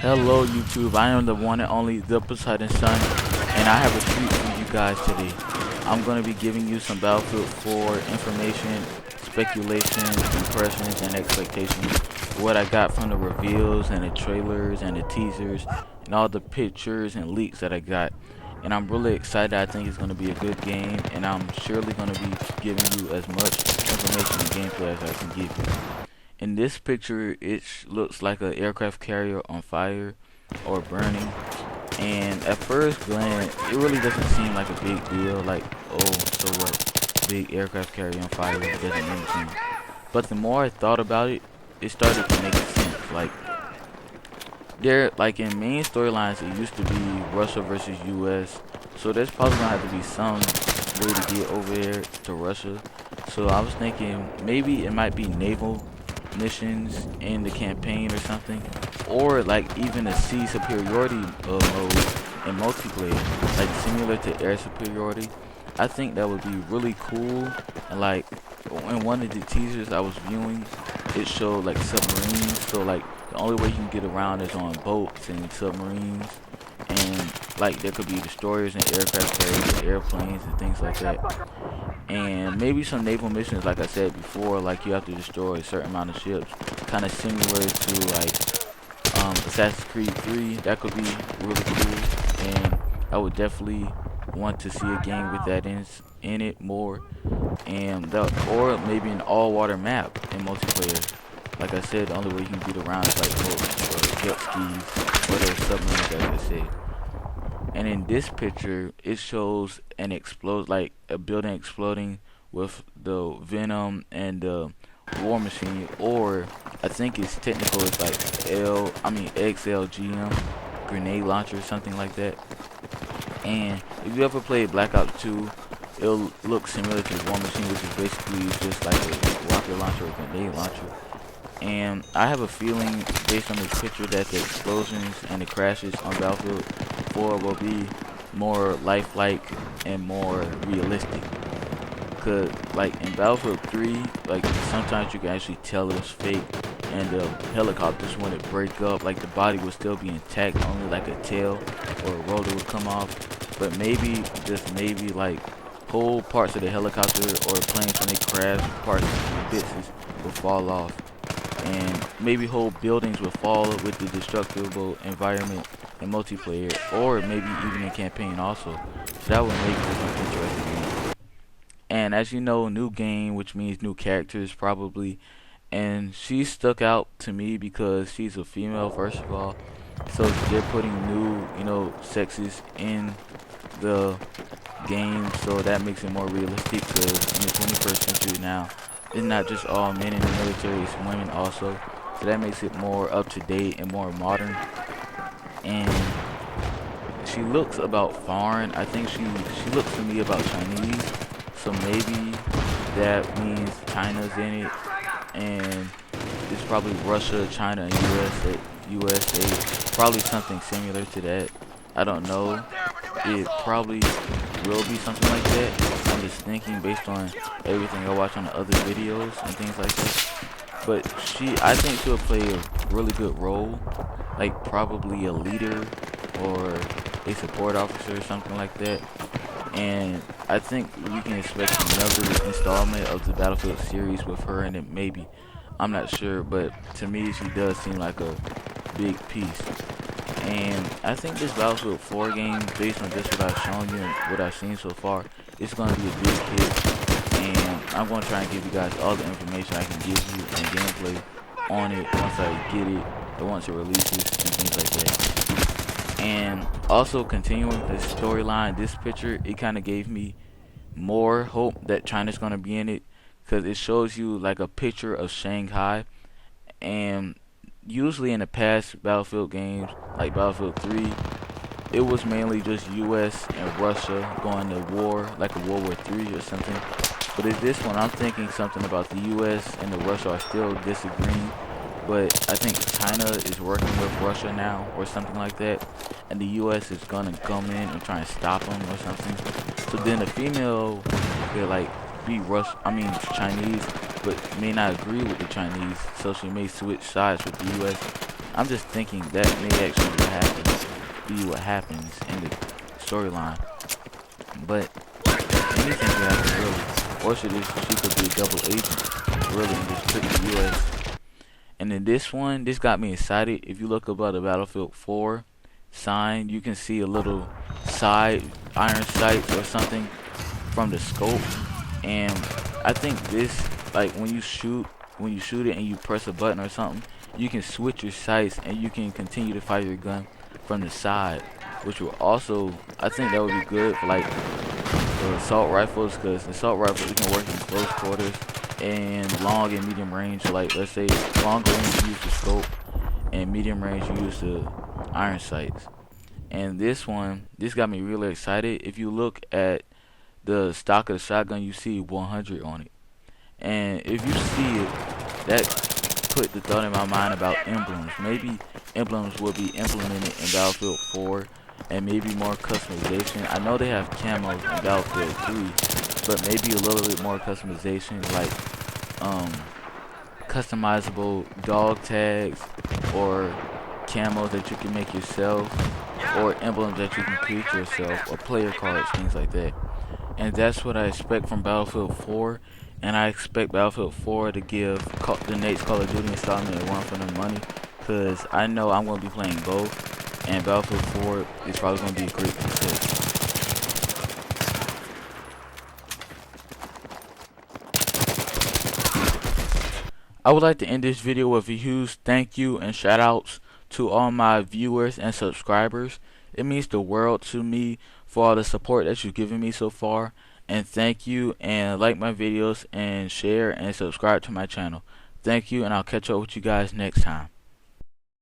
Hello YouTube, I am the one and only ThePoseidonSon, and I have a treat for you guys today. I'm going to be giving you some Battlefield 4 information, speculations, impressions, and expectations. What I got from the reveals and the trailers and the teasers and all the pictures and leaks that I got. And I'm really excited. I think it's going to be a good game, and I'm surely going to be giving you as much information and gameplay as I can give you. In this picture, it looks like an aircraft carrier on fire or burning. And at first glance, it really doesn't seem like a big deal. Like, oh, so what? Big aircraft carrier on fire doesn't mean anything. But the more I thought about it, it started to make sense. Like in main storylines, it used to be Russia versus US. So there's probably gonna have to be some way to get over there to Russia. So I was thinking maybe it might be naval missions in the campaign or something, or like even a sea superiority mode in multiplayer, like similar to air superiority. I think that would be really cool. And like in one of the teasers I was viewing, it showed like submarines, so like the only way you can get around is on boats and submarines, and like there could be destroyers and aircraft carriers and airplanes and things like that. And maybe some naval missions, like I said before, like you have to destroy a certain amount of ships, kind of similar to like Assassin's Creed 3. That could be really cool, and I would definitely want to see a game with that in it more. And or maybe an all-water map in multiplayer. Like I said, the only way you can get around is like boats or jet skis or those submarines, as I said. And in this picture, it shows like a building exploding with the Venom and the War Machine, or I think it's technical. It's like XLGM grenade launcher or something like that. And if you ever played Black Ops 2, it'll look similar to the War Machine, which is basically just like a rocket launcher or grenade launcher. And I have a feeling, based on this picture, that the explosions and the crashes on Battlefield 4 will be more lifelike and more realistic. Cause like in Battlefield 3, like sometimes you can actually tell it was fake, and the helicopters wouldn't break up, like the body would still be intact, only like a tail or a rotor would come off. But maybe, just maybe, like whole parts of the helicopter or planes, when they crash, parts and bits will fall off, and maybe whole buildings will fall with the destructible environment in multiplayer, or maybe even in campaign also. So that would make this an interesting game. And as you know, new game, which means new characters probably. And she stuck out to me because she's a female, first of all. So they're putting new, sexes in the game, so that makes it more realistic. Because in the 21st century now, it's not just all men in the military, it's women also. So that makes it more up to date and more modern. And she looks about foreign. I think she looks to me about Chinese. So maybe that means China's in it, and it's probably Russia, China, and USA. Probably something similar to that. I don't know. It probably will be something like that. I'm just thinking based on everything I watch on the other videos and things like that. But I think she'll play a really good role, like probably a leader or a support officer or something like that. And I think we can expect another installment of the Battlefield series with her in it, maybe. I'm not sure, but to me she does seem like a big piece. And I think this Battlefield 4 game, based on just what I've shown you and what I've seen so far, it's going to be a big hit. And I'm going to try and give you guys all the information I can give you and gameplay on it once I get it, or once it releases and things like that. And also, continuing the storyline, this picture, it kind of gave me more hope that China's going to be in it, because it shows you like a picture of Shanghai. And usually in the past Battlefield games, like Battlefield 3, it was mainly just US and Russia going to war, like a World War 3 or something. But in this one, I'm thinking something about the US and the Russia are still disagreeing, but I think China is working with Russia now or something like that, and the US is gonna come in and try and stop them or something. So then the female could like be Chinese, but may not agree with the Chinese, so she may switch sides with the US. I'm just thinking that may actually be what happens in the storyline. But anything could happen really. Or she could be a double agent, really, and just trick the US. And in this one, this got me excited. If you look above the Battlefield 4 sign, you can see a little side iron sights or something from the scope. And I think this, like when you shoot it and you press a button or something, you can switch your sights and you can continue to fire your gun from the side, which will also, I think that would be good for like the assault rifles, because the assault rifle you can work in close quarters and long and medium range. So like, let's say long range you use the scope and medium range you use the iron sights. And this got me really excited. If you look at the stock of the shotgun, you see 100 on it. And if you see it, that put the thought in my mind about emblems. Maybe emblems will be implemented in Battlefield 4, and maybe more customization. I know they have camos in Battlefield 3, but maybe a little bit more customization, like customizable dog tags or camos that you can make yourself, or emblems that you can create yourself, or player cards, things like that. And that's what I expect from Battlefield 4. And I expect Battlefield 4 to give the next Call of Duty installment a run for their money, because I know I'm going to be playing both, and Battlefield 4 is probably going to be a great success. I would like to end this video with a huge thank you and shout outs to all my viewers and subscribers. It means the world to me for all the support that you've given me so far. And thank you, and like my videos and share and subscribe to my channel. Thank you, and I'll catch up with you guys next time.